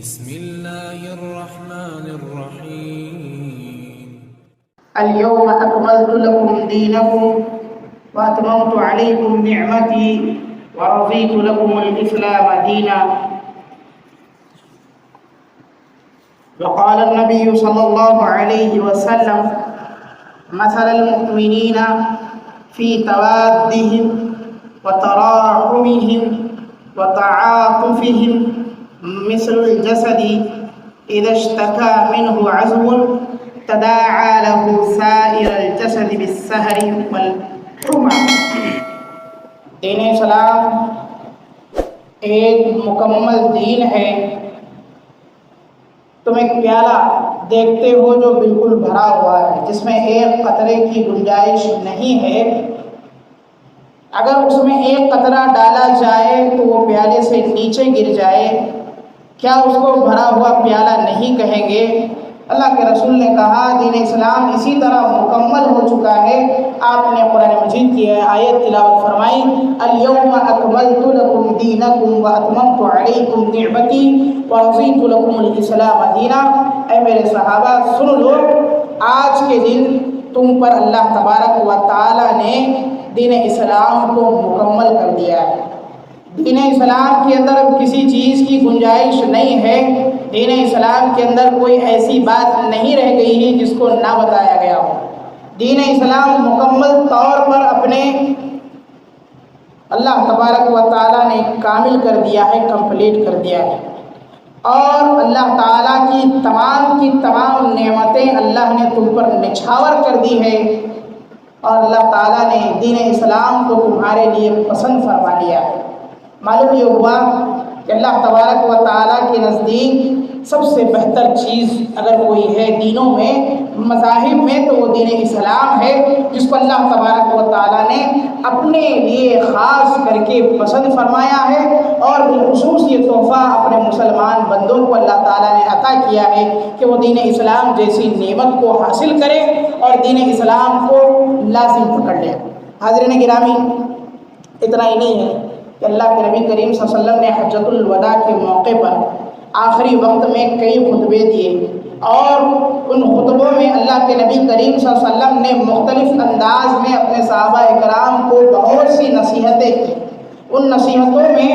بسم الله الرحمن الرحيم اليوم أكملت لكم دينكم وأتممت عليكم نعمتي ورضيت لكم الإسلام دينا. وقال النبي صلى الله عليه وسلم: مثل المؤمنين في توادهم وتراحمهم وتعاطفهم مثل الجسد إذا اشتكى منه عضو تداعى له سائر الجسد بالسهر والحمى. دین اسلام ایک مکمل دین ہے. تم ایک پیالہ دیکھتے ہو جو بالکل بھرا ہوا ہے، جس میں ایک قطرے کی گنجائش نہیں ہے. اگر اس میں ایک قطرہ ڈالا جائے تو وہ پیالے سے نیچے گر جائے، کیا اس کو بھرا ہوا پیالہ نہیں کہیں گے؟ اللہ کے رسول نے کہا دین اسلام اسی طرح مکمل ہو چکا ہے. آپ نے قرآن مجید کی آیت تلاوت فرمائی: الیوم اکملت لکم دینکم واتممت علیکم نعمتی ورضیت لکم الاسلام دینا. اے میرے صحابہ سن لو، آج کے دن تم پر اللہ تبارک و تعالی نے دین اسلام کو مکمل کر دیا ہے. دین اسلام کے اندر کسی چیز کی گنجائش نہیں ہے. دین اسلام کے اندر کوئی ایسی بات نہیں رہ گئی ہے جس کو نہ بتایا گیا ہو. دین اسلام مکمل طور پر اپنے اللہ تبارک و تعالیٰ نے کامل کر دیا ہے، کمپلیٹ کر دیا ہے. اور اللہ تعالیٰ کی تمام نعمتیں اللہ نے تم پر نچھاور کر دی ہے، اور اللہ تعالیٰ نے دین اسلام کو تمہارے لیے پسند فرما لیا ہے. معلوم یہ ہوا کہ اللہ تبارک و تعالیٰ کے نزدیک سب سے بہتر چیز اگر کوئی ہے دینوں میں، مذاہب میں، تو وہ دین اسلام ہے، جس کو اللہ تبارک و تعالیٰ نے اپنے لیے خاص کر کے پسند فرمایا ہے. اور بالخصوص یہ تحفہ اپنے مسلمان بندوں کو اللہ تعالیٰ نے عطا کیا ہے کہ وہ دین اسلام جیسی نعمت کو حاصل کرے اور دین اسلام کو لازم پکڑ لے. حاضرین گرامی، اتنا ہی نہیں ہے کہ اللہ کے نبی کریم صلی اللہ علیہ وسلم نے حجۃ الوداع کے موقع پر آخری وقت میں کئی خطبے دیے، اور ان خطبوں میں اللہ کے نبی کریم صلی اللہ علیہ وسلم نے مختلف انداز میں اپنے صحابہ اکرام کو بہت سی نصیحتیں کی. ان نصیحتوں میں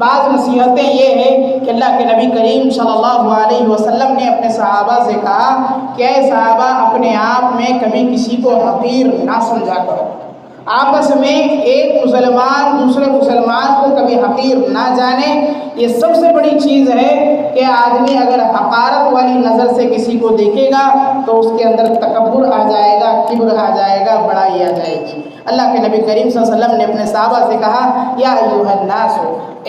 بعض نصیحتیں یہ ہیں کہ اللہ کے نبی کریم صلی اللہ علیہ وسلم نے اپنے صحابہ سے کہا کہ اے صحابہ، اپنے آپ میں کبھی کسی کو حقیر نہ سمجھا کرو. آپس میں ایک مسلمان دوسرے مسلمان کو کبھی حقیر نہ جانے. یہ سب سے بڑی چیز ہے کہ آدمی اگر حقارت والی نظر سے کسی کو دیکھے گا تو اس کے اندر تکبر آ جائے گا، کبر آ جائے گا، بڑائی آ جائے گی. اللہ کے نبی کریم صلی اللہ علیہ وسلم نے اپنے صحابہ سے کہا: یا ایھا الناس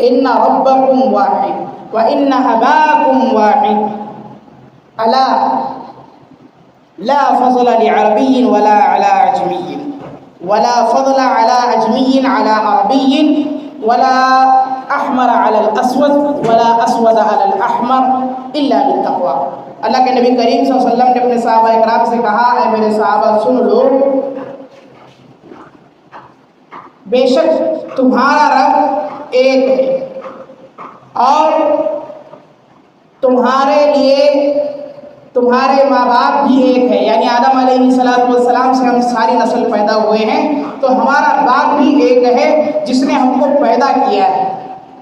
ان ربکم واحد وان اباکم واحد الا لا فضل لعربی ولا علی عجمی ولا فضل على عجمی على عربی ولا احمر على الاسود ولا اسود على الاحمر الا بالتقوى. اللہ کے نبی کریم صلی اللہ علیہ وسلم نے اپنے صحابہ اکرام سے کہا: اے میرے صحابہ سن لو، بے شک تمہارا رب ایک ہے، اور تمہارے لیے تمہارے ماں باپ بھی ایک ہے. یعنی آدم علیہ السلام سے ہم ساری نسل پیدا ہوئے ہیں، تو ہمارا باپ بھی ایک ہے جس نے ہم کو پیدا کیا ہے.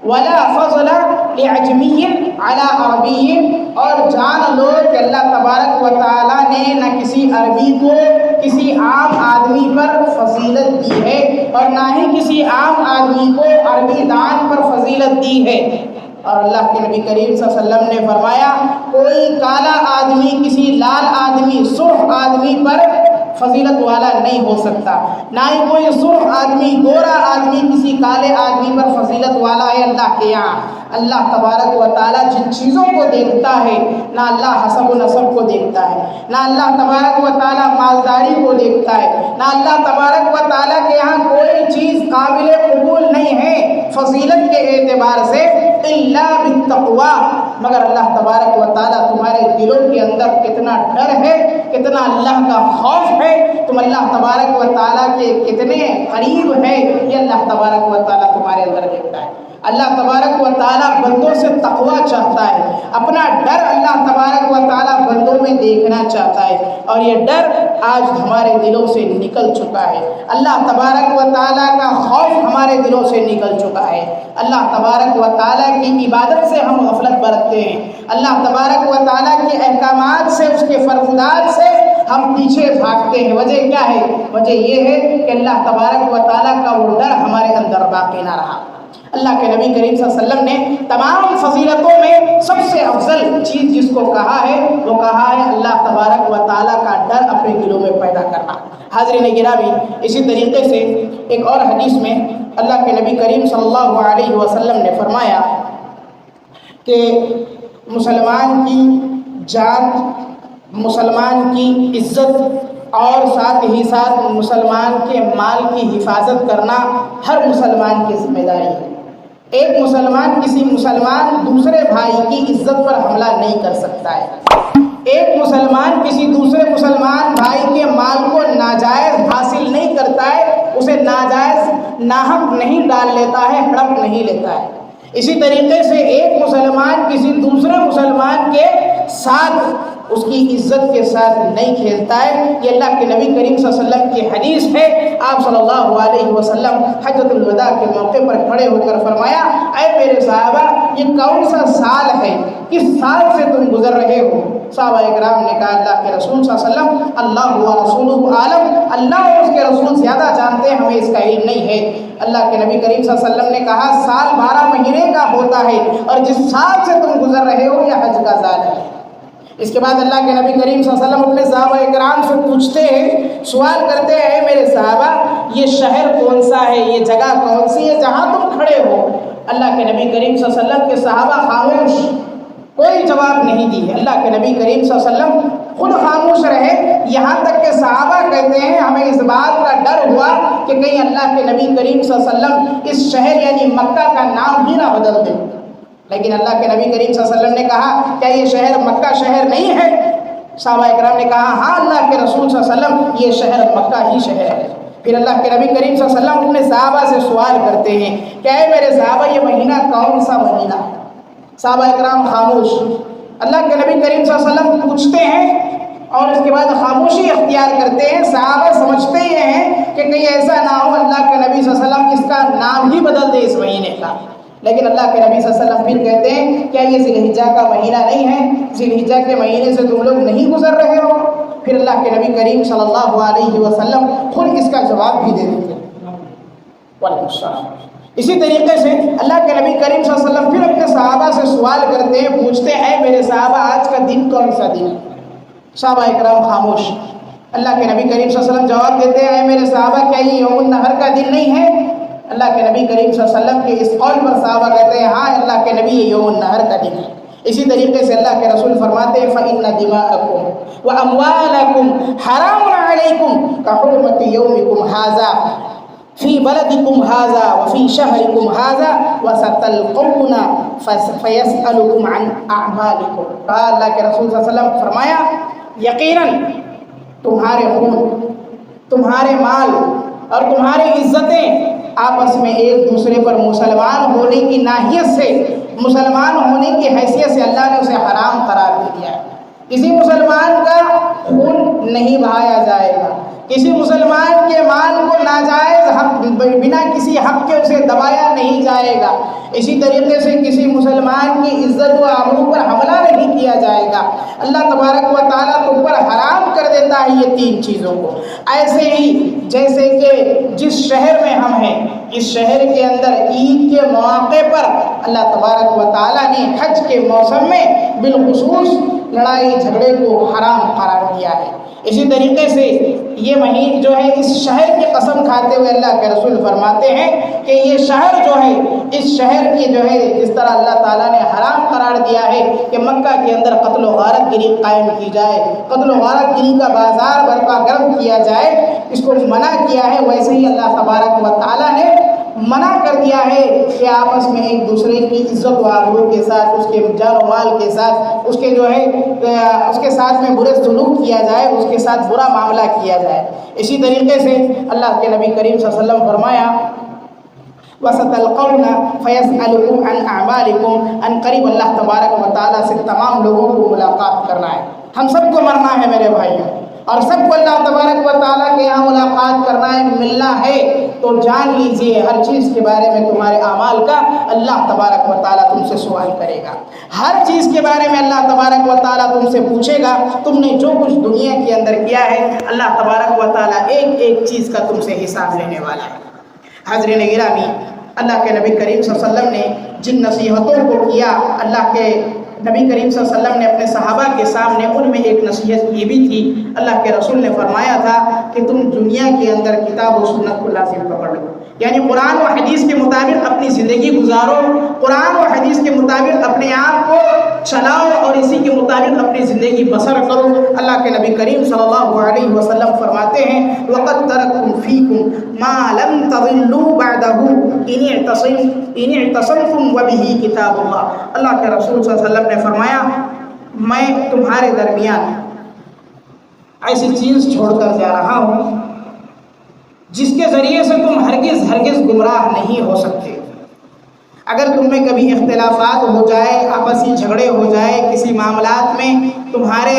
ولا فضل لعجمی علی عربی، اور جان لو کہ اللہ تبارک و تعالیٰ نے نہ کسی عربی کو کسی عام آدمی پر فضیلت دی ہے، اور نہ ہی کسی عام آدمی کو عربی دان پر فضیلت دی ہے. اور اللہ کے نبی کریم صلی اللہ علیہ وسلم نے فرمایا: کوئی کالا آدمی کسی لال آدمی سرخ آدمی پر فضیلت والا نہیں ہو سکتا، نہ ہی کوئی سرخ آدمی گورا آدمی کسی کالے آدمی پر فضیلت والا ہے اللہ کے یہاں. اللہ تبارک و تعالیٰ جن چیزوں کو دیکھتا ہے، نہ اللہ حسب و نسب کو دیکھتا ہے، نہ اللہ تبارک و تعالیٰ مالداری کو دیکھتا ہے، نہ اللہ تبارک و تعالیٰ کے یہاں کوئی چیز قابل قبول نہیں ہے فضیلت کے اعتبار سے الا بالتقوی، مگر اللہ تبارک و تعالیٰ تمہارے دلوں کے اندر کتنا ڈر ہے، کتنا اللہ کا خوف ہے، تم اللہ تبارک و تعالیٰ کے کتنے قریب ہے، یہ اللہ تبارک و تعالیٰ تمہارے اندر دیکھتا ہے. اللہ تبارک و تعالیٰ بندوں سے تقوی چاہتا ہے، اپنا ڈر اللہ تبارک و تعالیٰ بندوں میں دیکھنا چاہتا ہے، اور یہ ڈر آج ہمارے دلوں سے نکل چکا ہے۔ اللہ تبارک و تعالیٰ کا خوف ہمارے دلوں سے نکل چکا ہے۔ اللہ تبارک و تعالیٰ کی عبادت سے ہم غفلت برتتے ہیں، اللہ تبارک و تعالیٰ کے احکامات سے، اس کے فرضات سے ہم پیچھے بھاگتے ہیں۔ وجہ کیا ہے؟ وجہ یہ ہے کہ اللہ تبارک و تعالیٰ کا وہ ڈر ہمارے اندر باقی نہ رہا۔ اللہ کے نبی کریم صلی اللہ علیہ وسلم نے تمام فضیلتوں میں سب سے افضل چیز جس کو کہا ہے وہ کہا ہے اللہ تبارک و تعالیٰ کا ڈر اپنے دلوں میں پیدا کرنا۔ حاضرین گرامی، اسی طریقے سے ایک اور حدیث میں اللہ کے نبی کریم صلی اللہ علیہ وسلم نے فرمایا کہ مسلمان کی جان، مسلمان کی عزت اور ساتھ ہی ساتھ مسلمان کے مال کی حفاظت کرنا ہر مسلمان کی ذمہ داری ہے۔ ایک مسلمان کسی مسلمان دوسرے بھائی کی عزت پر حملہ نہیں کر سکتا ہے، ایک مسلمان کسی دوسرے مسلمان بھائی کے مال کو ناجائز حاصل نہیں کرتا ہے، اسے ناجائز ناحق نہیں ڈال لیتا ہے، ہڑپ نہیں لیتا ہے۔ اسی طریقے سے ایک مسلمان کسی دوسرے مسلمان کے ساتھ اس کی عزت کے ساتھ نہیں کھیلتا ہے۔ یہ اللہ کے نبی کریم صلی اللہ علیہ وسلم کی حدیث ہے۔ آپ صلی اللہ علیہ وسلم حجۃ الوداع کے موقع پر کھڑے ہو کر فرمایا، اے میرے صحابہ، یہ کون سا سال ہے، کس سال سے تم گزر رہے ہو؟ صحابہ اکرام نے کہا اللہ کے رسول صلی اللہ علیہ وسلم، اللہ و رسولہ عالم، اللہ اور اس کے رسول زیادہ جانتے ہیں، ہمیں اس کا علم نہیں ہے۔ اللہ کے نبی کریم صلی اللہ علیہ وسلم نے کہا سال 12 مہینے کا ہوتا ہے، اور جس سال سے تم گزر رہے ہو یہ حج کا سال ہے۔ اس کے بعد اللہ کے نبی کریم صلی اللہ علیہ وسلم اپنے صحابہ اکرام سے پوچھتے ہیں، سوال کرتے ہیں، میرے صحابہ یہ شہر کون سا ہے، یہ جگہ کون سی ہے جہاں تم کھڑے ہو؟ اللہ کے نبی کریم صلی اللہ علیہ وسلم کے صحابہ خاموش، کوئی جواب نہیں دی۔ اللہ کے نبی کریم صلی اللہ علیہ وسلم خود خاموش رہے، یہاں تک کہ صحابہ کہتے ہیں ہمیں اس بات کا ڈر ہوا کہ کہیں اللہ کے نبی کریم صلی اللہ علیہ وسلم اس شہر یعنی مکہ کا نام ہی نہ بدل دیں۔ لیکن اللہ کے نبی کریم صلی اللہ علیہ وسلم نے کہا کیا یہ شہر مکہ شہر نہیں ہے؟ صحابہ اکرام نے کہا ہاں اللہ کے رسول صلی اللہ علیہ وسلم یہ شہر مکہ ہی شہر ہے۔ پھر اللہ کے نبی کریم صلی اللہ علیہ وسلم اپنے صحابہ سے سوال کرتے ہیں کہ اے میرے صحابہ یہ مہینہ کون سا مہینہ ہے؟ صحابہ اکرام خاموش۔ اللہ کے نبی کریم صلی اللہ علیہ وسلم پوچھتے ہیں اور اس کے بعد خاموشی اختیار کرتے ہیں۔ صحابہ سمجھتے ہی ہیں کہ کہیں ایسا نہ ہو اللہ کے نبی صلی اللہ علیہ وسلم اس کا نام ہی بدل دے اس مہینے کا۔ لیکن اللہ کے نبی صلی اللہ علیہ وسلم پھر کہتے ہیں کیا یہ ذی الحجہ کا مہینہ نہیں ہے؟ ذی الحجہ کے مہینے سے تم لوگ نہیں گزر رہے ہو؟ پھر اللہ کے نبی کریم صلی اللہ علیہ وسلم خود اس کا جواب بھی دے دیتے ہیں۔ وعلیکم السلام۔ اسی طریقے سے اللہ کے نبی کریم صلی اللہ علیہ وسلم پھر اپنے صحابہ سے سوال کرتے ہیں، پوچھتے ہیں میرے صحابہ آج کا دن کون سا دن ہے؟ صحابہ اکرام خاموش۔ اللہ کے نبی کریم صلی اللہ علیہ وسلم جواب دیتے ہیں اے میرے صحابہ کیا یہ یوم النحر کا دن نہیں ہے؟ اللہ کے نبی کریم صلی اللہ علیہ وسلم کے اس قول پر صحابہ کہتے ہیں ہاں اللہ کے نبی یہ یوم النحر کا دن ہے۔ اسی طریقے سے اللہ کے رسول فرماتے ہیں فَإِنَّ دِمَاءَكُمْ وَأَمْوَالَكُمْ حَرَامٌ عَلَيْكُمْ كَحُرْمَةِ يَوْمِكُمْ هَذَا فِي بَلَدِكُمْ هَذَا وَفِي شَهْرِكُمْ هَذَا وَسَتَلْقَوْنَ فَيَسْأَلُكُمْ عَنْ أَعْمَالِكُمْ۔ کہا اللہ کے رسول صلی اللہ علیہ وسلم فرمایا یقیناً تمہارے خون، تمہارے مال اور تمہاری عزتیں آپس میں ایک دوسرے پر مسلمان ہونے کی ناحیت سے، مسلمان ہونے کی حیثیت سے اللہ نے اسے حرام قرار دے دیا ہے۔ کسی مسلمان کا خون نہیں بہایا جائے گا، کسی مسلمان کے مال کو ناجائز حق بنا کسی حق کے اسے دبایا نہیں جائے گا۔ اسی طریقے سے کسی مسلمان کی عزت و آبرو پر حملہ نہیں کیا جائے گا۔ اللہ تبارک و تعالیٰ تم پر حرام کر دیتا ہے یہ تین چیزوں کو۔ ایسے ہی جیسے کہ جس شہر میں ہم ہیں، اس شہر کے اندر عید کے مواقع پر اللہ تبارک و تعالیٰ نے حج کے موسم میں بالخصوص لڑائی جھگڑے کو حرام قرار دیا ہے۔ اسی طریقے سے یہ مہین جو ہے اس شہر کی قسم کھاتے ہوئے اللہ کے رسول فرماتے ہیں کہ یہ شہر جو ہے، اس شہر کی جو ہے جس طرح اللہ تعالیٰ نے حرام قرار دیا ہے کہ مکہ کے اندر قتل و غارت گری قائم کی جائے، قتل و غارت گری کا بازار برپا گرم کیا جائے، اس کو منع کیا ہے، ویسے ہی اللہ تبارک و تعالیٰ نے منع کر دیا ہے کہ آپس میں ایک دوسرے کی عزت و آبرو کے ساتھ، اس کے جان و مال کے ساتھ، اس کے جو ہے اس کے ساتھ میں برے سلوک کیا جائے، اس کے ساتھ برا معاملہ کیا جائے۔ اسی طریقے سے اللہ کے نبی کریم صلی اللہ علیہ وسلم فرمایا وَسَتَلْقَوْنَ فَيَسْأَلُكُمْ عَنْ أَعْمَالِكُمْ، ان قریب اللہ تبارک و تعالیٰ سے تمام لوگوں کو ملاقات کرنا ہے. ہم سب کو مرنا ہے میرے بھائیوں، اور سب کو اللہ تبارک و تعالیٰ کے یہاں ملاقات کرنا ہے، ملنا ہے. تو جان لیجئے ہر چیز کے بارے میں تمہارے اعمال کا اللہ تبارک و تعالیٰ تم سے سوال کرے گا. ہر چیز کے بارے میں اللہ تبارک و تعالیٰ تم سے پوچھے گا. تم نے جو کچھ دنیا کے اندر کیا ہے اللہ تبارک و تعالیٰ ایک ایک چیز کا تم سے حساب لینے والا ہے. حاضرین گرامی، اللہ کے نبی کریم صلی اللہ علیہ وسلم نے جن نصیحتوں کو کیا، اللہ کے نبی کریم صلی اللہ علیہ وسلم نے اپنے صحابہ کے سامنے ان میں ایک نصیحت یہ بھی تھی. اللہ کے رسول نے فرمایا تھا کہ تم دنیا کے اندر کتاب و سنت کو لازم پکڑ لو، یعنی قرآن و حدیث کے مطابق اپنی زندگی گزارو، قرآن و حدیث کے مطابق اپنے آپ کو چلاؤ اور اسی کے مطابق اپنی زندگی بسر کرو. اللہ کے نبی کریم صلی اللہ علیہ وسلم فرماتے ہیں وَقَدْ تَرَكْتُمْ فِيكُمْ مَا لَمْ تَضِلُّوا بَعْدَهُ إِنِ اعْتَصَمْتُمْ وَبِهِ كِتَابُ اللَّهِ. اللہ کے رسول صلی اللہ علیہ وسلم نے فرمایا میں تمہارے درمیان ایسی چیز چھوڑ کر جا رہا ہوں جس کے ذریعے سے تم ہرگز گمراہ نہیں ہو سکتے. اگر تم میں کبھی اختلافات ہو جائے، آپسی جھگڑے ہو جائے، کسی معاملات میں تمہارے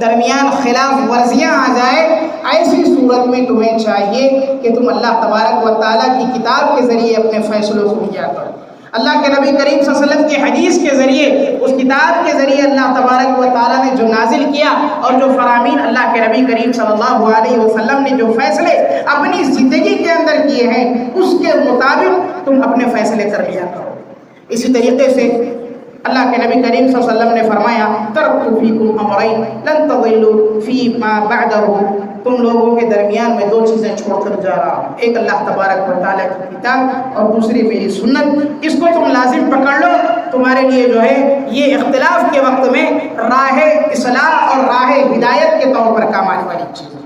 درمیان خلاف ورزیاں آ جائے، ایسی صورت میں تمہیں چاہیے کہ تم اللہ تبارک و تعالیٰ کی کتاب کے ذریعے اپنے فیصلوں کو کیا کرو. اللہ کے نبی کریم صلی اللہ علیہ وسلم کی حدیث کے ذریعے، اس کتاب کے ذریعے اللہ تبارک و تعالیٰ نے جو نازل کیا اور جو فرامین اللہ کے نبی کریم صلی اللہ علیہ وسلم نے جو فیصلے اپنی زندگی کے اندر کیے ہیں اس کے مطابق تم اپنے فیصلے کر لیا کرو. اسی طریقے سے اللہ کے نبی کریم صلی اللہ علیہ وسلم نے فرمایا ترکت فیکم امرین لن تضلوا فیما بعدہ، تم لوگوں کے درمیان میں دو چیزیں چھوڑ کر جا رہا ہوں، ایک اللہ تبارک و تعالیٰ کی کتاب اور دوسری میری سنت. اس کو تم لازم پکڑ لو، تمہارے لیے جو ہے یہ اختلاف کے وقت میں راہ اصلاح اور راہ ہدایت کے طور پر کام آنے والی چیز ہے.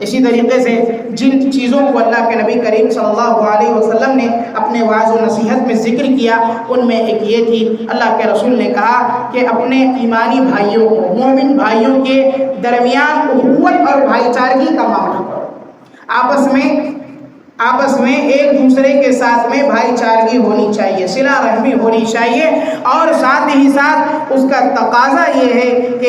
اسی طریقے سے جن چیزوں کو اللہ کے نبی کریم صلی اللہ علیہ وسلم نے اپنے وعظ و نصیحت میں ذکر کیا، ان میں ایک یہ تھی اللہ کے رسول نے کہا کہ اپنے ایمانی بھائیوں کو، مومن بھائیوں کے درمیان اخوت اور بھائی چارگی کا معاملہ کرو. آپس میں ایک دوسرے کے ساتھ میں بھائی چارگی ہونی چاہیے، صلہ رحمی ہونی چاہیے، اور ساتھ ہی ساتھ اس کا تقاضا یہ ہے کہ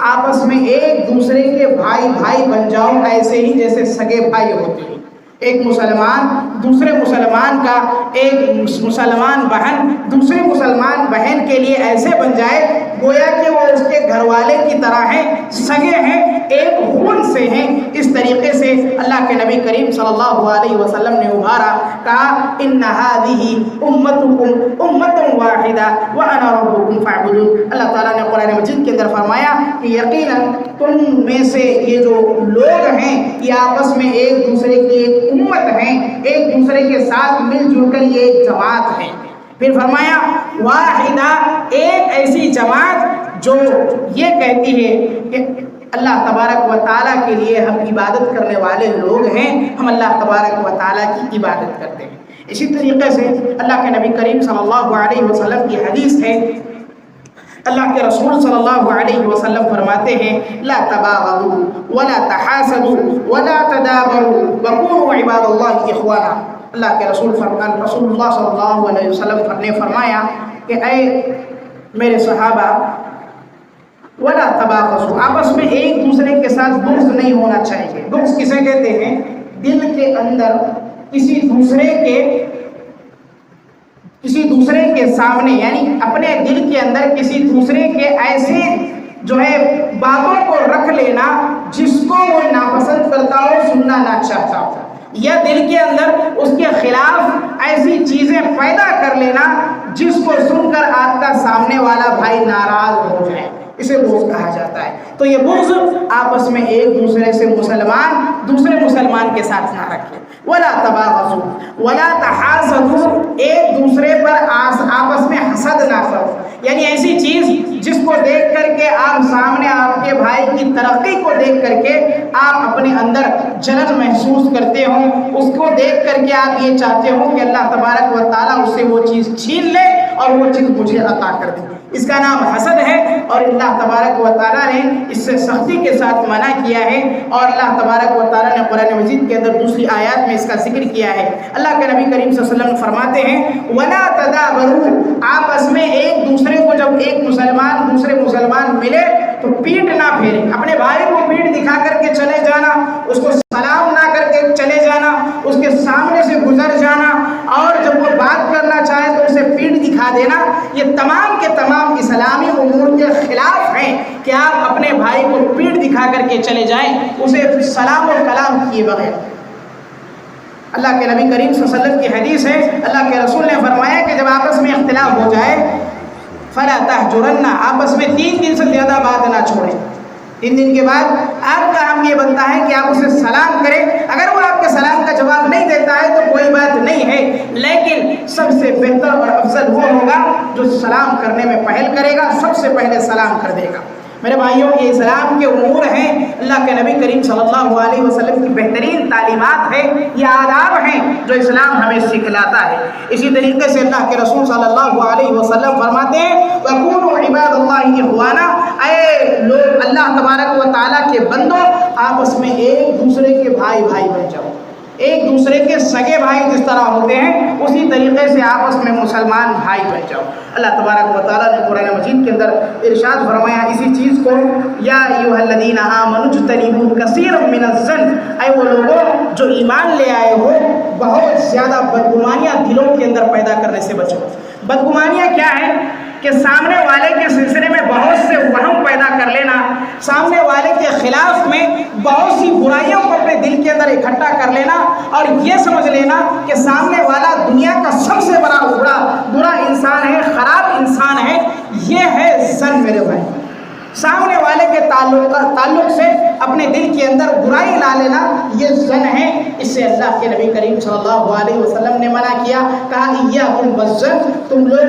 آپس میں ایک دوسرے کے بھائی بن جاؤ، ایسے ہی جیسے سگے بھائی ہوتے ہیں. ایک مسلمان دوسرے مسلمان کا، ایک مسلمان بہن دوسرے مسلمان بہن کے لیے ایسے بن جائے گویا کہ وہ اس کے گھر والے کی طرح ہیں، سگے ہیں، ایک خون سے ہیں. اس طریقے سے اللہ کے نبی کریم صلی اللہ علیہ وسلم نے ابھارا، کہا ان هذه امتکم امۃ واحدہ وانا ربکم فاعبدون. اللہ تعالیٰ نے قرآن مجید کے اندر فرمایا کہ یقیناً تم میں سے یہ جو لوگ ہیں یہ آپس میں ایک دوسرے کی ایک امت ہیں، ایک دوسرے کے ساتھ مل جل کر یہ ایک جماعت ہے. پھر فرمایا واحدہ، ایک ایسی جماعت جو یہ کہتی ہے کہ اللہ تبارک و تعالیٰ کے لیے ہم عبادت کرنے والے لوگ ہیں، ہم اللہ تبارک و تعالیٰ کی عبادت کرتے ہیں. اسی طریقے سے اللہ کے نبی کریم صلی اللہ علیہ وسلم کی حدیث ہے، اللہ کے رسول صلی اللہ علیہ وسلم فرماتے ہیں لا تباغضوا ولا تحاسدوا ولا تدابروا وكونوا عباد اللہ اخوانا. اللہ کے رسول اللہ صلی اللہ علیہ وسلم نے فرمایا کہ اے میرے صحابہ ولا تباغضوا، آپس میں ایک دوسرے کے ساتھ بغض نہیں ہونا چاہیے. بغض کسے کہتے ہیں؟ دل کے اندر کسی دوسرے کے سامنے، یعنی اپنے دل کے اندر کسی دوسرے کے ایسے جو ہے باتوں کو رکھ لینا جس کو وہ ناپسند کرتا ہو، سننا نہ چاہتا ہو، یا دل کے اندر اس کے خلاف ایسی چیزیں پیدا کر لینا جس کو سن کر آپ کا سامنے والا بھائی ناراض ہو جائے، اسے بغض کہا جاتا ہے. تو یہ بغض آپس میں ایک دوسرے سے مسلمان دوسرے مسلمان کے ساتھ نہ رکھے. ولا تباغضوا ولا تحاسدوا، ایک دوسرے پر آپس میں حسد نہ کرو، یعنی ایسی چیز جس کو دیکھ کر کے آپ سامنے آپ کے بھائی کی ترقی کو دیکھ کر کے آپ اپنے اندر جلن محسوس کرتے ہوں، اس کو دیکھ کر کے آپ یہ چاہتے ہوں کہ اللہ تبارک و تعالیٰ اس سے وہ چیز چھین لے اور وہ چیز مجھے عطا کر دے. اس کا نام حسد ہے اور اللہ تبارک و تعالیٰ نے اس سے سختی کے ساتھ منع کیا ہے، اور اللہ تبارک و تعالیٰ نے قرآن مجید کے اندر دوسری آیات میں اس کا ذکر کیا ہے۔ اللہ کے نبی کریم صلی اللہ علیہ وسلم فرماتے ہیں وَلَا تَدَابَرُوا، آپس میں ایک دوسرے کو جب ایک مسلمان دوسرے مسلمان ملے تو پیٹ نہ پھیرے، اپنے بھائی کو پیٹ دکھا کر کے چلے جانا، اس کو سلام نہ کر کے چلے جانا، اس کے سامنے سے گزر جانا، اور جب وہ بات کرنا چاہے تو اسے پیٹ دکھا دینا، یہ تمام کے تمام اسلامی امور کے خلاف ہیں کہ آپ اپنے بھائی کو پیٹ دکھا کر کے چلے جائیں اسے سلام و کلام کیے بغیر۔ اللہ کے نبی کریم صلی اللہ علیہ وسلم کی حدیث ہے، اللہ کے رسول نے فرمایا کہ جب آپس میں اختلاف ہو جائے فَلَا تَحْجُرَنَّ، آپس میں 3 دن سے زیادہ بات نہ چھوڑیں۔ 3 دن کے بعد آپ کا ہم یہ بنتا ہے کہ آپ اسے سلام کریں، اگر وہ آپ کے سلام کا جواب نہیں دیتا ہے تو کوئی بات نہیں ہے، لیکن سب سے بہتر اور افضل وہ ہوگا جو سلام کرنے میں پہل کرے گا، سب سے پہلے سلام کر دے گا۔ میرے بھائیوں، یہ اسلام کے امور ہیں، اللہ کے نبی کریم صلی اللہ علیہ وسلم کی بہترین تعلیمات ہیں، یہ آداب ہیں جو اسلام ہمیں سکھلاتا ہے۔ اسی طریقے سے اللہ کے رسول صلی اللہ علیہ وسلم فرماتے ہیں وَكُونُوا عِبَادَ اللَّهِ إِخْوَانًا، اے لوگ اللہ تبارک و تعالیٰ کے بندوں، آپس میں ایک دوسرے کے بھائی بن جاؤ، ایک دوسرے کے سگے بھائی جس طرح ہوتے ہیں اسی طریقے سے آپس میں مسلمان بھائی بن جاؤ۔ اللہ تبارک و تعالیٰ نے قرآن مجید کے اندر ارشاد فرمایا اسی چیز کو، یا ایھا الذین آمنوا اجتنبوا کثیرا من الظن، اے وہ لوگوں جو ایمان لے آئے ہو بہت زیادہ بدگمانیاں دلوں کے اندر پیدا کرنے سے بچو۔ بدگمانیاں کیا ہے کہ سامنے والے کے سلسلے میں بہت سے وہم پیدا کر لینا، سامنے والے کے خلاف میں بہت سی برائیوں کو اپنے دل کے اندر اکٹھا کر لینا، اور یہ سمجھ لینا کہ سامنے والا دنیا کا سب سے برا انسان ہے، خراب انسان ہے، یہ ہے ظن۔ میرے بھائی، سامنے والے کے تعلق سے اپنے دل کے اندر برائی لا لینا یہ ظن ہے، اس سے اللہ کے نبی کریم صلی اللہ علیہ وسلم نے منع کیا، کہا ایاکم والظن، تم لوگ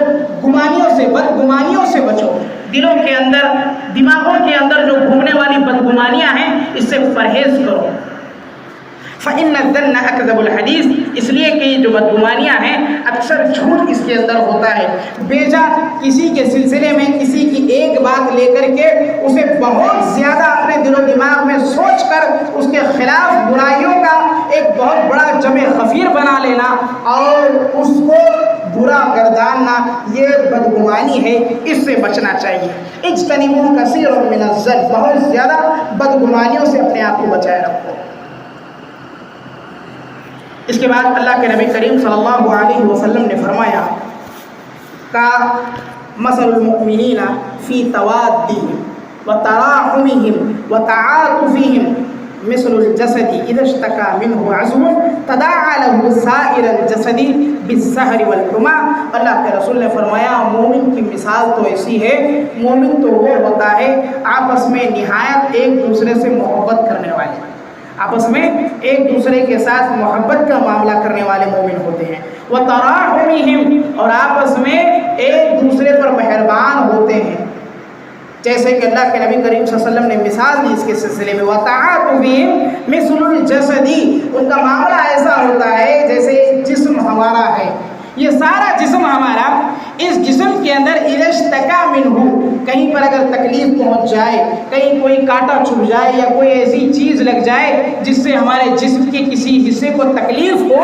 بدگمانیوں سے بچو۔ دلوں کے اندر، دماغوں کے اندر جو گھومنے والی بدگمانیاں ہیں اس سے پرہیز کرو۔ فَإِنَّ الظَّنَّ أَكْذَبُ الْحَدِيثِ، اس لیے کہ یہ جو بدگمانیاں ہیں اکثر جھوٹ اس کے اندر ہوتا ہے۔ بیجا کسی کے سلسلے میں کسی کی ایک بات لے کر کے اسے بہت زیادہ اپنے دل و دماغ میں سوچ کر اس کے خلاف برائیوں کا ایک بہت بڑا جمع خفیر بنا لینا اور اس کو برا گرداننا، یہ بدگمانی ہے، اس سے بچنا چاہیے۔ اجتنبوا کثیرا من الظن، بہت زیادہ بدگمانیوں سے اپنے آپ کو بچائے رکھو۔ اس کے بعد اللہ کے نبی کریم صلی اللہ علیہ وسلم نے فرمایا کا مثل المؤمنین فی توادہم وتراحمہم وتعاطفہم مثل الجسد اذا اشتکى منہ عضو تداعى له سائر الجسد بالسہر والحمى۔ اللہ کے رسول نے فرمایا مومن کی مثال تو ایسی ہے، مومن تو وہ ہوتا ہے آپس میں نہایت ایک دوسرے سے محبت کرنے والے، آپس میں ایک دوسرے کے ساتھ محبت کا معاملہ کرنے والے مومن ہوتے ہیں، وَتَرَاحُمِهِمْ، اور آپس میں ایک دوسرے پر مہربان ہوتے ہیں، جیسے کہ اللہ کے نبی کریم صلی اللہ علیہ وسلم نے مثال دی اس کے سلسلے میں، وَتَعَاطُفِهِمْ مِثْلُ الْجَسَدِ، ان کا معاملہ ایسا ہوتا ہے جیسے جسم ہمارا ہے، یہ سارا جسم ہمارا، اس جسم کے اندر اذا اشتکا منہ، کہیں پر اگر تکلیف پہنچ جائے، کہیں کوئی کانٹا چھپ جائے یا کوئی ایسی چیز لگ جائے جس سے ہمارے جسم کے کسی حصے کو تکلیف ہو،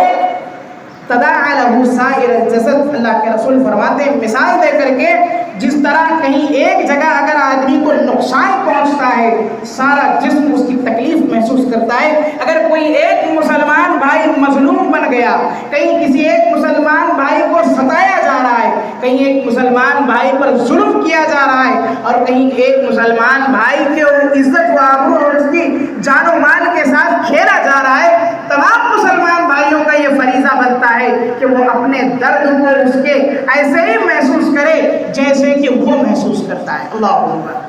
تداعى له سائر الجسد، اللہ کے رسول فرماتے ہیں مثال دے کر کے جس طرح کہیں ایک جگہ اگر آدمی کو نقصان پہنچتا ہے سارا جسم اس کی تکلیف محسوس کرتا ہے۔ اگر کوئی ایک مسلمان بھائی مظلوم بن گیا، کہیں کسی ایک مسلمان بھائی کو ستایا جا رہا ہے، کہیں ایک مسلمان بھائی پر ظلم کیا جا رہا ہے، اور کہیں ایک مسلمان بھائی کے عزت و آبرو اور اس کی جان و مال کے ساتھ کھیلا جا رہا ہے، تمام مسلمان بھائیوں کا یہ فریضہ بنتا ہے کہ وہ اپنے درد کو اس کے ایسے ہی محسوس کرے جیسے کہ وہ محسوس کرتا ہے۔ اللہ اکبر۔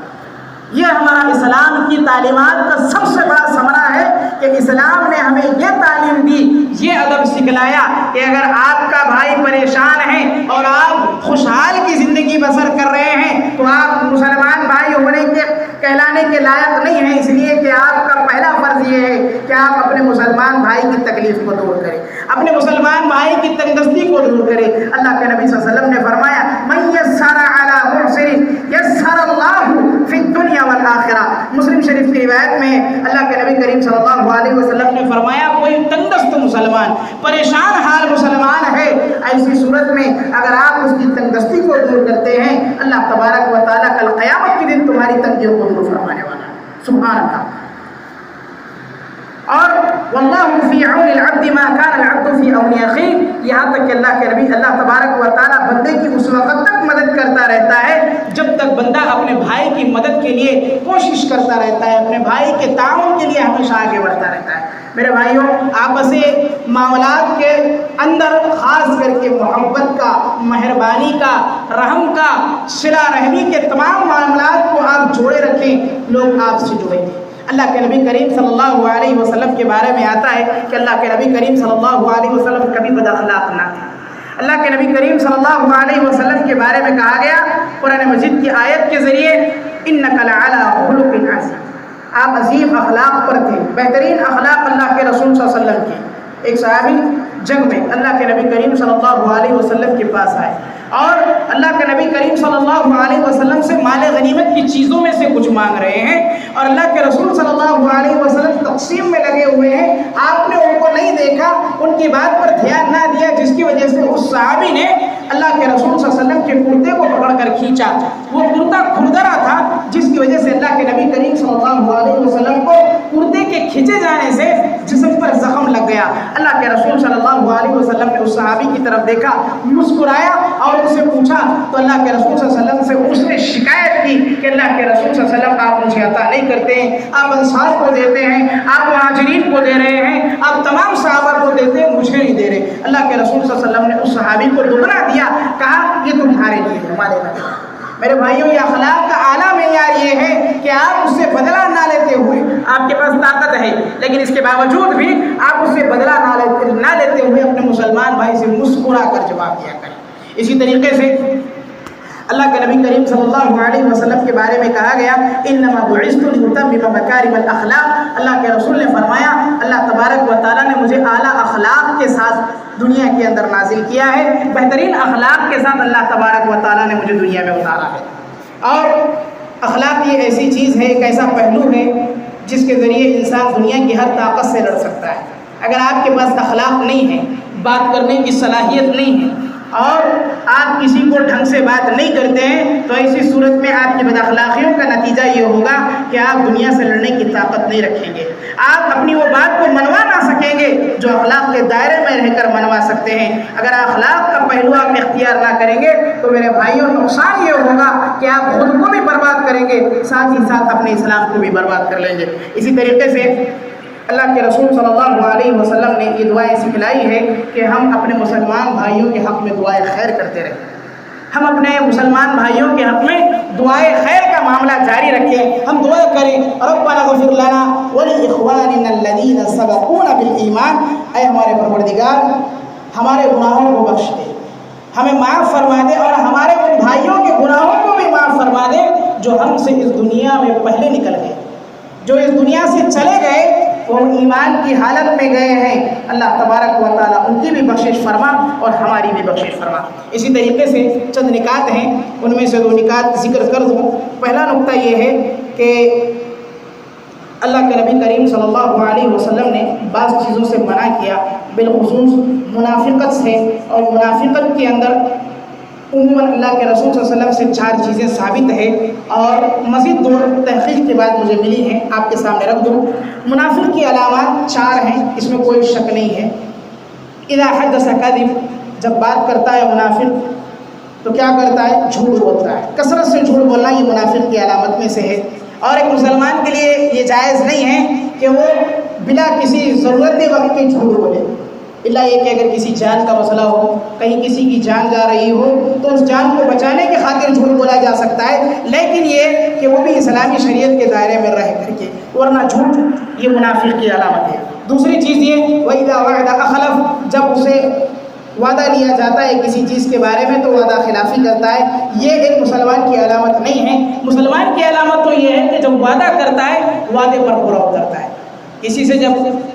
یہ ہمارا اسلام کی تعلیمات کا سب سے بڑا ثمرہ ہے کہ اسلام نے ہمیں یہ تعلیم دی، یہ ادب سکھلایا کہ اگر آپ کا بھائی پریشان ہے اور آپ خوشحال کی زندگی بسر کر رہے ہیں تو آپ مسلمان بھائی ہونے کے کہلانے کے لائق نہیں ہیں، اس لیے کہ آپ کا پہلا فرض یہ ہے کہ آپ اپنے مسلمان بھائی کی تکلیف کو دور کریں، اپنے مسلمان بھائی کی تنگدستی کو دور کریں۔ اللہ کے نبی صلی اللہ علیہ وسلم نے فرمایا من یسر علی محسن یسر اللہ روایت میں اللہ کے نبی کریم صلی اللہ علیہ وسلم نے فرمایا کوئی تنگدست مسلمان، پریشان حال مسلمان ہے، ایسی صورت میں اگر آپ اس کی تنگدستی کو دور کرتے ہیں، اللہ تبارک و تعالیٰ کل قیامت کے دن تمہاری تنگیوں کو دور فرمانے والا ہے۔ سبحان اللہ۔ اور واللہ فی عون العبد ما کان العبد فی عون اخیہ، یہاں تک کہ اللہ کے نبی اللہ تبارک و تعالیٰ بندے کی اس وقت تک مدد کرتا رہتا ہے جب تک بندہ اپنے بھائی کی مدد کے لیے کوشش کرتا رہتا ہے، اپنے بھائی کے تعاون کے لیے ہمیشہ آگے بڑھتا رہتا ہے۔ میرے بھائیوں، آپسی معاملات کے اندر خاص کر کے محبت کا، مہربانی کا، رحم کا، صلہ رحمی کے تمام معاملات کو آپ جوڑے رکھیں، لوگ آپ سے جڑیں گے۔ اللہ کے نبی کریم صلی اللہ علیہ وسلم کے بارے میں آتا ہے کہ اللہ کے نبی کریم صلی اللہ علیہ وسلم کبھی بد اخلاق نہ تھے۔ اللہ کے نبی کریم صلی اللہ علیہ وسلم کے بارے میں کہا گیا قرآن مجید کی آیت کے ذریعے انک لعلی خلق عظیم، آپ عظیم اخلاق پر تھے، بہترین اخلاق اللہ کے رسول صلی اللہ علیہ وسلم کے۔ ایک صحابی جنگ میں اللہ کے نبی کریم صلی اللہ علیہ وسلم کے پاس آئے اور اللہ کے نبی کریم صلی اللہ علیہ وسلم سے مال غنیمت کی چیزوں میں سے کچھ مانگ رہے ہیں اور اللہ کے رسول صلی اللہ علیہ وسلم تقسیم میں لگے ہوئے ہیں۔ آپ نے ان کو نہیں دیکھا، ان کی بات پر دھیان نہ دیا، جس کی وجہ سے اس صحابی نے اللہ کے رسول صلی اللہ علیہ وسلم کے کرتے کو پکڑ کر کھینچا۔ وہ کرتا کھردرا تھا، جس کی وجہ سے اللہ کے نبی کریم صلی اللہ علیہ وسلم کو کرتے کے کھینچے جانے سے جسم پر زخم لگ گیا۔ اللہ کے رسول صلی اللہ علیہ وسلم نے اس صحابی کی طرف دیکھا، مسکرایا اور ان سے پوچھا تو اللہ کے رسول صلی اللہ علیہ وسلم سے اس نے شکایت کی کہ اللہ کے رسول صلی اللہ علیہ وسلم آپ مجھے عطا نہیں کرتے ہیں، آپ انصار کو دیتے ہیں، آپ مہاجرین کو دے رہے ہیں، آپ تمام صحابہ کو دیتے ہیں، مجھے نہیں دے رہے۔ اللہ کے رسول صلی اللہ علیہ وسلم نے اس صحابی کو دگنا دیا، کہا یہ تمہارے لیے ہمارے لیے۔ میرے بھائیوں، یہ اخلاق کا اعلیٰ معیار یہ ہے کہ آپ اس سے بدلہ نہ لیتے ہوئے، آپ کے پاس طاقت ہے لیکن اس کے باوجود بھی آپ اس سے بدلہ نہ لیتے ہوئے اپنے مسلمان بھائی سے مسکرا کر جواب دیا کریں۔ اسی طریقے سے اللہ کے نبی کریم صلی اللہ علیہ وسلم کے بارے میں کہا گیا انما بعثت لاتمم مکارم الاخلاق، اللہ کے رسول نے فرمایا اللہ تبارک و تعالیٰ نے مجھے اعلیٰ اخلاق کے ساتھ دنیا کے اندر نازل کیا ہے، بہترین اخلاق کے ساتھ اللہ تبارک و تعالیٰ نے مجھے دنیا میں اتارا ہے۔ اور اخلاق یہ ایسی چیز ہے، ایک ایسا پہلو ہے جس کے ذریعے انسان دنیا کی ہر طاقت سے لڑ سکتا ہے۔ اگر آپ کے پاس اخلاق نہیں ہے، بات کرنے کی صلاحیت نہیں ہے اور آپ کسی کو ڈھنگ سے بات نہیں کرتے ہیں تو ایسی صورت میں آپ کی بد اخلاقیوں کا نتیجہ یہ ہوگا کہ آپ دنیا سے لڑنے کی طاقت نہیں رکھیں گے، آپ اپنی وہ بات کو منوا نہ سکیں گے جو اخلاق کے دائرے میں رہ کر منوا سکتے ہیں۔ اگر اخلاق کا پہلو آپ اختیار نہ کریں گے تو میرے بھائیوں نقصان یہ ہوگا کہ آپ خود کو بھی برباد کریں گے، ساتھ ہی ساتھ اپنے اسلام کو بھی برباد کر لیں گے۔ اسی طریقے سے اللہ کے رسول صلی اللہ علیہ وسلم نے یہ دعائیں سکھلائی ہے کہ ہم اپنے مسلمان بھائیوں کے حق میں دعائیں خیر کرتے رہیں، ہم اپنے مسلمان بھائیوں کے حق میں دعائیں خیر کا معاملہ جاری رکھیں، ہم دعا کریں ربنا اغفر لنا ولاخواننا الذین سبقونا بالایمان، اے ہمارے پروردگار ہمارے گناہوں کو بخش دے، ہمیں معاف فرما دے اور ہمارے ان بھائیوں کے گناہوں کو بھی معاف فرما دے جو ہم سے اس دنیا میں پہلے نکل گئے، جو اس دنیا سے چلے گئے، وہ ایمان کی حالت میں گئے ہیں، اللہ تبارک و تعالیٰ ان کی بھی بخشش فرما اور ہماری بھی بخشش فرما۔ اسی طریقے سے چند نکات ہیں، ان میں سے دو نکات ذکر کر دوں۔ پہلا نقطہ یہ ہے کہ اللہ کے نبی کریم صلی اللہ علیہ وسلم نے بعض چیزوں سے منع کیا، بالخصوص منافقت سے، اور منافقت کے اندر عموماً اللہ کے رسول صلی اللہ علیہ وسلم سے 4 چیزیں ثابت ہیں اور مزید 2 تحقیق کے بعد مجھے ملی ہیں، آپ کے سامنے رکھ دوں۔ منافق کی علامات 4 ہیں، اس میں کوئی شک نہیں ہے۔ اذا حدث کذب، جب بات کرتا ہے منافق تو کیا کرتا ہے؟ جھوٹ بولتا ہے، کثرت سے جھوٹ بولنا یہ منافق کی علامت میں سے ہے، اور ایک مسلمان کے لیے یہ جائز نہیں ہے کہ وہ بلا کسی ضرورت وقت کے جھوٹ بولے، اللہ یہ کہ اگر کسی جان کا مسئلہ ہو، کہیں کسی کی جان جا رہی ہو تو اس جان کو بچانے کی خاطر جھوٹ بولا جا سکتا ہے، لیکن یہ کہ وہ بھی اسلامی شریعت کے دائرے میں رہ کر کے، ورنہ جھوٹ یہ منافق کی علامت ہے۔ دوسری چیز یہ وَإِذَا وَعَدَ أَخْلَفَ، جب اسے وعدہ لیا جاتا ہے کسی چیز کے بارے میں تو وعدہ خلافی کرتا ہے، یہ ایک مسلمان کی علامت نہیں ہے۔ مسلمان کی علامت تو یہ ہے کہ جب وعدہ کرتا ہے وعدے پر پورا اترتا ہے، کسی سے جب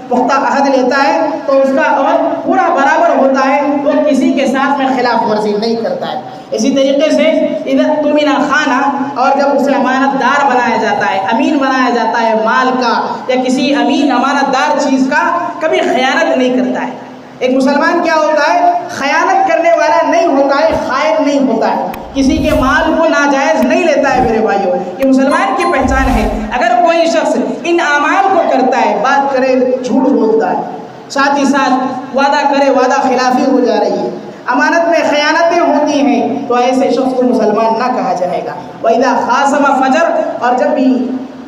پختہ عہد لیتا ہے تو اس کا عہد پورا برابر ہوتا ہے، وہ کسی کے ساتھ میں خلاف ورزی نہیں کرتا ہے۔ اسی طریقے سے اذا اؤتمن خانہ، اور جب اسے امانت دار بنایا جاتا ہے، امین بنایا جاتا ہے مال کا یا کسی امین امانت دار چیز کا، کبھی خیانت نہیں کرتا ہے۔ ایک مسلمان کیا ہوتا ہے؟ خیانت کرنے والا نہیں ہوتا ہے، خائن نہیں ہوتا ہے، کسی کے مال کو ناجائز نہیں لیتا ہے۔ میرے بھائیوں، یہ مسلمان کی پہچان ہے۔ اگر کوئی شخص ان اعمال کو کرتا ہے، بات کرے جھوٹ بولتا ہے، ساتھ ہی ساتھ وعدہ کرے وعدہ خلافی ہو جا رہی ہے، امانت میں خیانتیں ہوتی ہیں، تو ایسے شخص کو مسلمان نہ کہا جائے گا۔ وَإِذَا خَاصَمَ فَجَرَ، اور جب بھی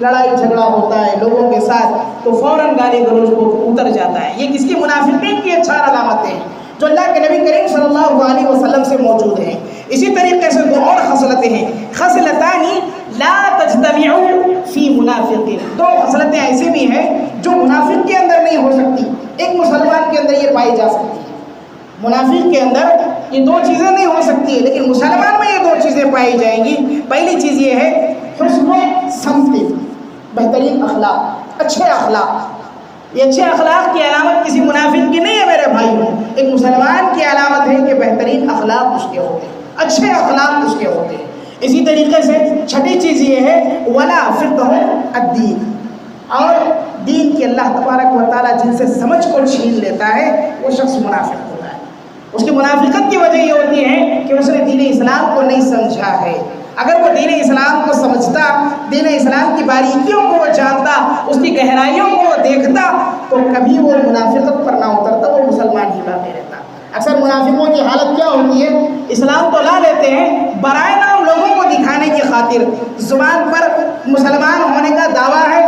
لڑائی جھگڑا ہوتا ہے لوگوں کے ساتھ تو فوراً گالی گلوچ کو اتر جاتا ہے۔ یہ کس کی؟ منافقین کی 4 علامتیں ہیں جو اللہ کے نبی کریم صلی اللہ علیہ وسلم سے موجود ہیں۔ اسی طریقے سے 2 اور خصلتیں ہیں، خصلتان لا تجتمع فی منافق، 2 خصلتیں ایسی بھی ہیں جو منافق کے اندر نہیں ہو سکتی، ایک مسلمان کے اندر یہ پائی جا سکتی ہے۔ منافق کے اندر یہ 2 چیزیں نہیں ہو سکتی ہے، لیکن مسلمان میں یہ 2 چیزیں پائی جائیں گی۔ پہلی چیز یہ ہے حسن سمت، بہترین اخلاق، اچھے اخلاق۔ یہ اچھے اخلاق کی علامت کسی منافق کی نہیں ہے میرے بھائیوں، ایک مسلمان کی علامت ہے کہ بہترین اخلاق اس کے ہوتے ہیں، اچھے اخلاق اس کے ہوتے ہیں۔ اسی طریقے سے چھٹی چیز یہ ہے ولا فقہ الدین، اور دین کی اللہ تبارک و تعالیٰ جن سے سمجھ کو چھین لیتا ہے وہ شخص منافق ہوتا ہے۔ اس کی منافقت کی وجہ یہ ہوتی ہے کہ اس نے دین اسلام کو نہیں سمجھا ہے۔ اگر وہ دین اسلام کو سمجھتا، دین اسلام کی باریکیوں کو وہ جانتا، اس کی گہرائیوں کو وہ دیکھتا، تو کبھی وہ منافقت پر نہ اترتا، وہ مسلمان ہی باقی رہتا۔ اکثر منافقوں کی حالت کیا ہوتی ہے؟ اسلام تو لا لیتے ہیں، برائے نام لوگوں کو دکھانے کی خاطر زبان پر مسلمان ہونے کا دعویٰ ہے،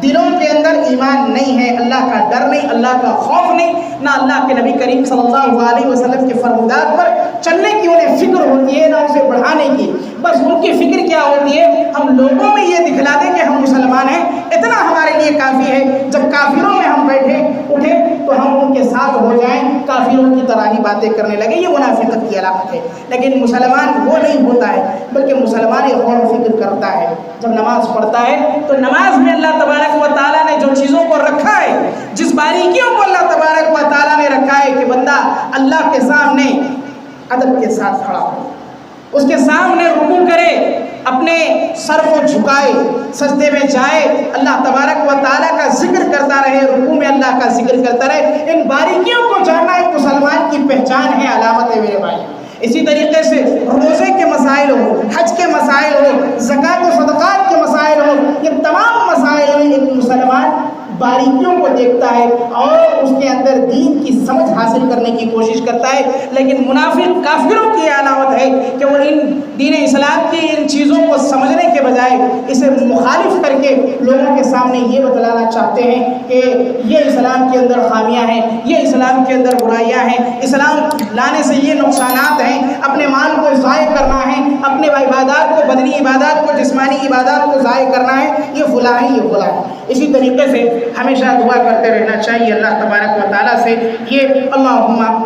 دلوں کے اندر ایمان نہیں ہے، اللہ کا ڈر نہیں، اللہ کا خوف نہیں، نہ اللہ کے نبی کریم صلی اللہ علیہ وسلم کے فرمودات پر چلنے کی انہیں فکر ہوتی ہے، نہ اسے بڑھانے کی۔ بس ان کی فکر کیا ہوتی ہے؟ ہم لوگوں میں یہ دکھلا دیں کہ ہم مسلمان ہیں، اتنا ہمارے لیے کافی ہے۔ جب کافروں میں ہم بیٹھے اٹھے تو ہم ان کے ساتھ ہو جائیں، کافروں کی طرح ہی باتیں کرنے لگے۔ یہ منافقت کی علامت ہے۔ لیکن مسلمان وہ نہیں ہوتا ہے، بلکہ مسلمان یہ غور و فکر کرتا ہے۔ جب نماز پڑھتا ہے تو نماز میں اللہ تبارک و تعالیٰ نے جو چیزوں کو رکھا ہے، جس باریکیوں کو اللہ تبارک و تعالیٰ نے رکھا ہے کہ بندہ اللہ کے سامنے ادب کے ساتھ کھڑا ہو، اس کے سامنے رکوع کرے، اپنے سر کو جھکائے، سجدے میں جائے، اللہ تبارک و تعالیٰ کا ذکر کرتا رہے، رکوع میں اللہ کا ذکر کرتا رہے۔ ان باریکیوں کو جاننا ایک مسلمان کی پہچان ہے، علامت ہے میرے بھائی۔ اسی طریقے سے روزے کے مسائل ہو، حج کے مسائل ہو، زکوٰۃ و صدقات کے مسائل ہو، یہ تمام مسائل میں ایک مسلمان باریکیوں کو دیکھتا ہے اور اس کے اندر دین کی سمجھ حاصل کرنے کی کوشش کرتا ہے۔ لیکن منافق کافروں کی علامت ہے کہ وہ ان دین اسلام کی ان چیزوں کو سمجھنے کے بجائے اسے مخالف کر کے لوگوں کے سامنے یہ بتلانا چاہتے ہیں کہ یہ اسلام کے اندر خامیاں ہیں، یہ اسلام کے اندر برائیاں ہیں، اسلام لانے سے یہ نقصانات ہیں، اپنے مال کو ضائع کرنا ہے، اپنے عبادات کو، بدنی عبادات کو، جسمانی عبادات کو ضائع کرنا ہے، یہ فلاں ہے، یہ فلاں ہے۔ اسی طریقے سے ہمیشہ دعا کرتے رہنا چاہیے اللہ تبارک و تعالیٰ سے، یہ اللہم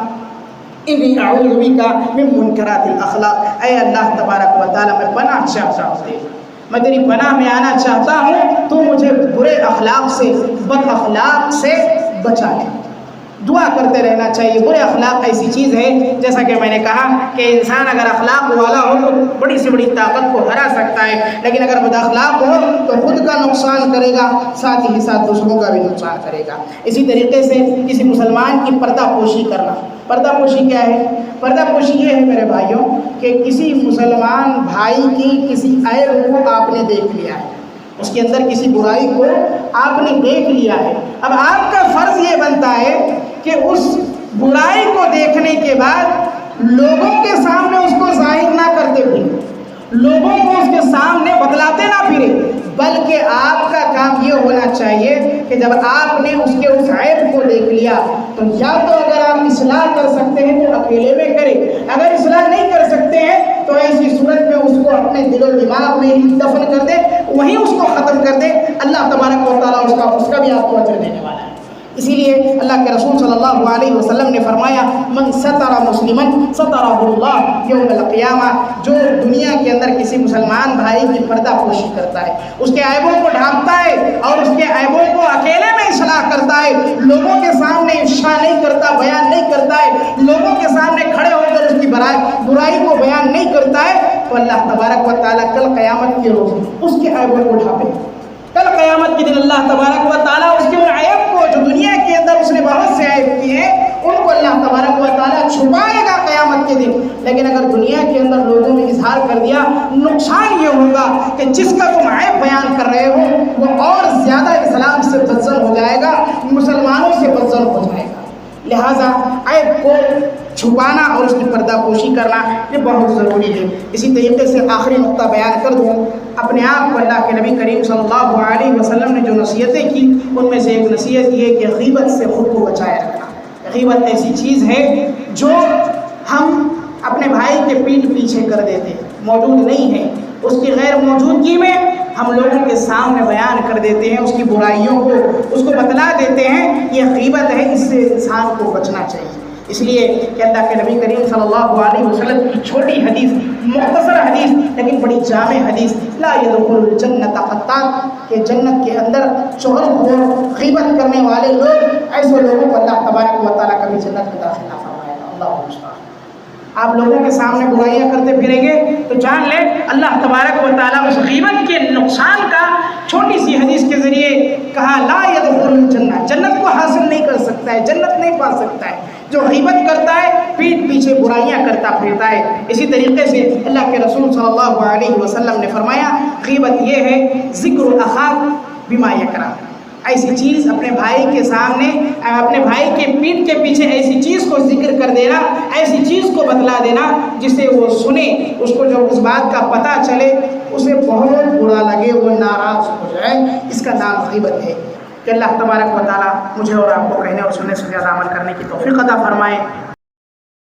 انی اعوذ بک من منکرات الاخلاق، اے اللہ تبارک و تعالیٰ میں پناہ چاہتا ہوں، میں تیری پناہ میں آنا چاہتا ہوں، تو مجھے برے اخلاق سے، بد اخلاق سے بچا لے۔ دعا کرتے رہنا چاہیے۔ برے اخلاق ایسی چیز ہے جیسا کہ میں نے کہا کہ انسان اگر اخلاق والا ہو تو بڑی سے بڑی طاقت کو ہرا سکتا ہے، لیکن اگر بد اخلاق ہو تو خود کا نقصان کرے گا، ساتھ ہی ساتھ دوسروں کا بھی نقصان کرے گا۔ اسی طریقے سے کسی مسلمان کی پردہ پوشی کرنا۔ پردہ پوشی کیا ہے؟ پردہ پوشی یہ ہے میرے بھائیوں کہ کسی مسلمان بھائی کی کسی عیب کو آپ نے دیکھ لیا ہے، اس کے اندر کسی برائی کو آپ نے دیکھ لیا ہے، اب آپ کا فرض یہ بنتا ہے کہ اس برائی کو دیکھنے کے بعد لوگوں کے سامنے اس کو ظاہر نہ کرتے پھرے، لوگوں کو اس کے سامنے بتلاتے نہ پھرے، بلکہ آپ کا کام یہ ہونا چاہیے کہ جب آپ نے اس کے اس عیب کو دیکھ لیا تو یا تو اگر آپ اصلاح کر سکتے ہیں تو اکیلے میں کریں، اگر اصلاح نہیں کر سکتے ہیں تو ایسی صورت میں اس کو اپنے دل و دماغ میں ہی دفن کر دیں، وہیں اس کو ختم کر دیں، اللہ تبارک و تعالیٰ اس کا بھی آپ کو اجر دینے والا ہے۔ اسی لیے اللہ کے رسول صلی اللہ علیہ وسلم نے فرمایا من ستر مسلمن سترہ اللہ یوم القیامہ، جو دنیا کے اندر کسی مسلمان بھائی کی پردہ پوشی کرتا ہے، اس کے عیبوں کو ڈھانپتا ہے اور اس کے عیبوں کو اکیلے میں اصلاح کرتا ہے، لوگوں کے سامنے افشا نہیں کرتا، بیان نہیں کرتا ہے، لوگوں کے سامنے کھڑے ہو کر اس کی برائی کو بیان نہیں کرتا ہے، تو اللہ تبارک و تعالیٰ کل قیامت کے روز اس کے عیبوں کو ڈھانپے۔ کل قیامت کے دن اللہ تبارک و تعالیٰ اس کے ان عیب کو جو دنیا کے اندر اس نے بہت سے عیب کیے ہیں ان کو اللہ تبارک و تعالیٰ چھپائے گا قیامت کے دن۔ لیکن اگر دنیا کے اندر لوگوں نے اظہار کر دیا، نقصان یہ ہوگا کہ جس کا تم عیب بیان کر رہے ہو وہ اور زیادہ اسلام سے بدزن ہو جائے گا، مسلمانوں سے بدزن ہو جائے گا۔ لہٰذا عیب کو چھپانا اور اس کی پردہ پوشی کرنا یہ بہت ضروری ہے۔ اسی طریقے سے آخری نقطہ بیان کر دوں، اپنے آپ کو اللہ کے نبی کریم صلی اللہ علیہ وسلم نے جو نصیحتیں کی ان میں سے ایک نصیحت یہ کہ غیبت سے خود کو بچائے رکھنا۔ غیبت ایسی چیز ہے جو ہم اپنے بھائی کے پیٹھ پیچھے کر دیتے ہیں، موجود نہیں ہے، اس کی غیر موجودگی میں ہم لوگوں کے سامنے بیان کر دیتے ہیں، اس کی برائیوں کو اس کو بتلا دیتے ہیں، یہ غیبت ہے، اس سے انسان کو بچنا چاہیے۔ اس لیے کہ اللہ کے نبی کریم صلی اللہ علیہ وسلم کی چھوٹی حدیث، مختصر حدیث لیکن بڑی جامع حدیث، لا يدخل الجنت قطات، کہ جنت کے اندر چغل خور غیبت کرنے والے لوگ، ایسے لوگوں کو اللہ تبارک و تعالیٰ کبھی جنت میں داخل نہ فرمائے گا۔ اللہ المستعان۔ آپ لوگوں کے سامنے برائیاں کرتے پھریں گے تو جان لیں اللہ تبارک و تعالیٰ اس غیبت کے نقصان کا چھوٹی سی حدیث کے ذریعے کہا لا يدخل الجنہ، جنت کو حاصل نہیں کر سکتا ہے، جنت نہیں پا سکتا ہے جو غیبت کرتا ہے، پیٹھ پیچھے برائیاں کرتا پھرتا ہے۔ اسی طریقے سے اللہ کے رسول صلی اللہ علیہ وسلم نے فرمایا غیبت یہ ہے ذکر اخاک بما یکرہ، ایسی چیز اپنے بھائی کے سامنے، اپنے بھائی کے پیٹھ کے پیچھے ایسی چیز کو ذکر کر دینا، ایسی چیز کو بتلا دینا جسے وہ سنے، اس کو جب اس بات کا پتہ چلے اسے بہت برا لگے، وہ ناراض ہو جائے، اس کا نام غیبت ہے۔ کہ اللہ تبارک و تعالیٰ مجھے اور آپ کو کہنے اور سننے سے زیادہ عمل کرنے کی توفیق عطا فرمائے۔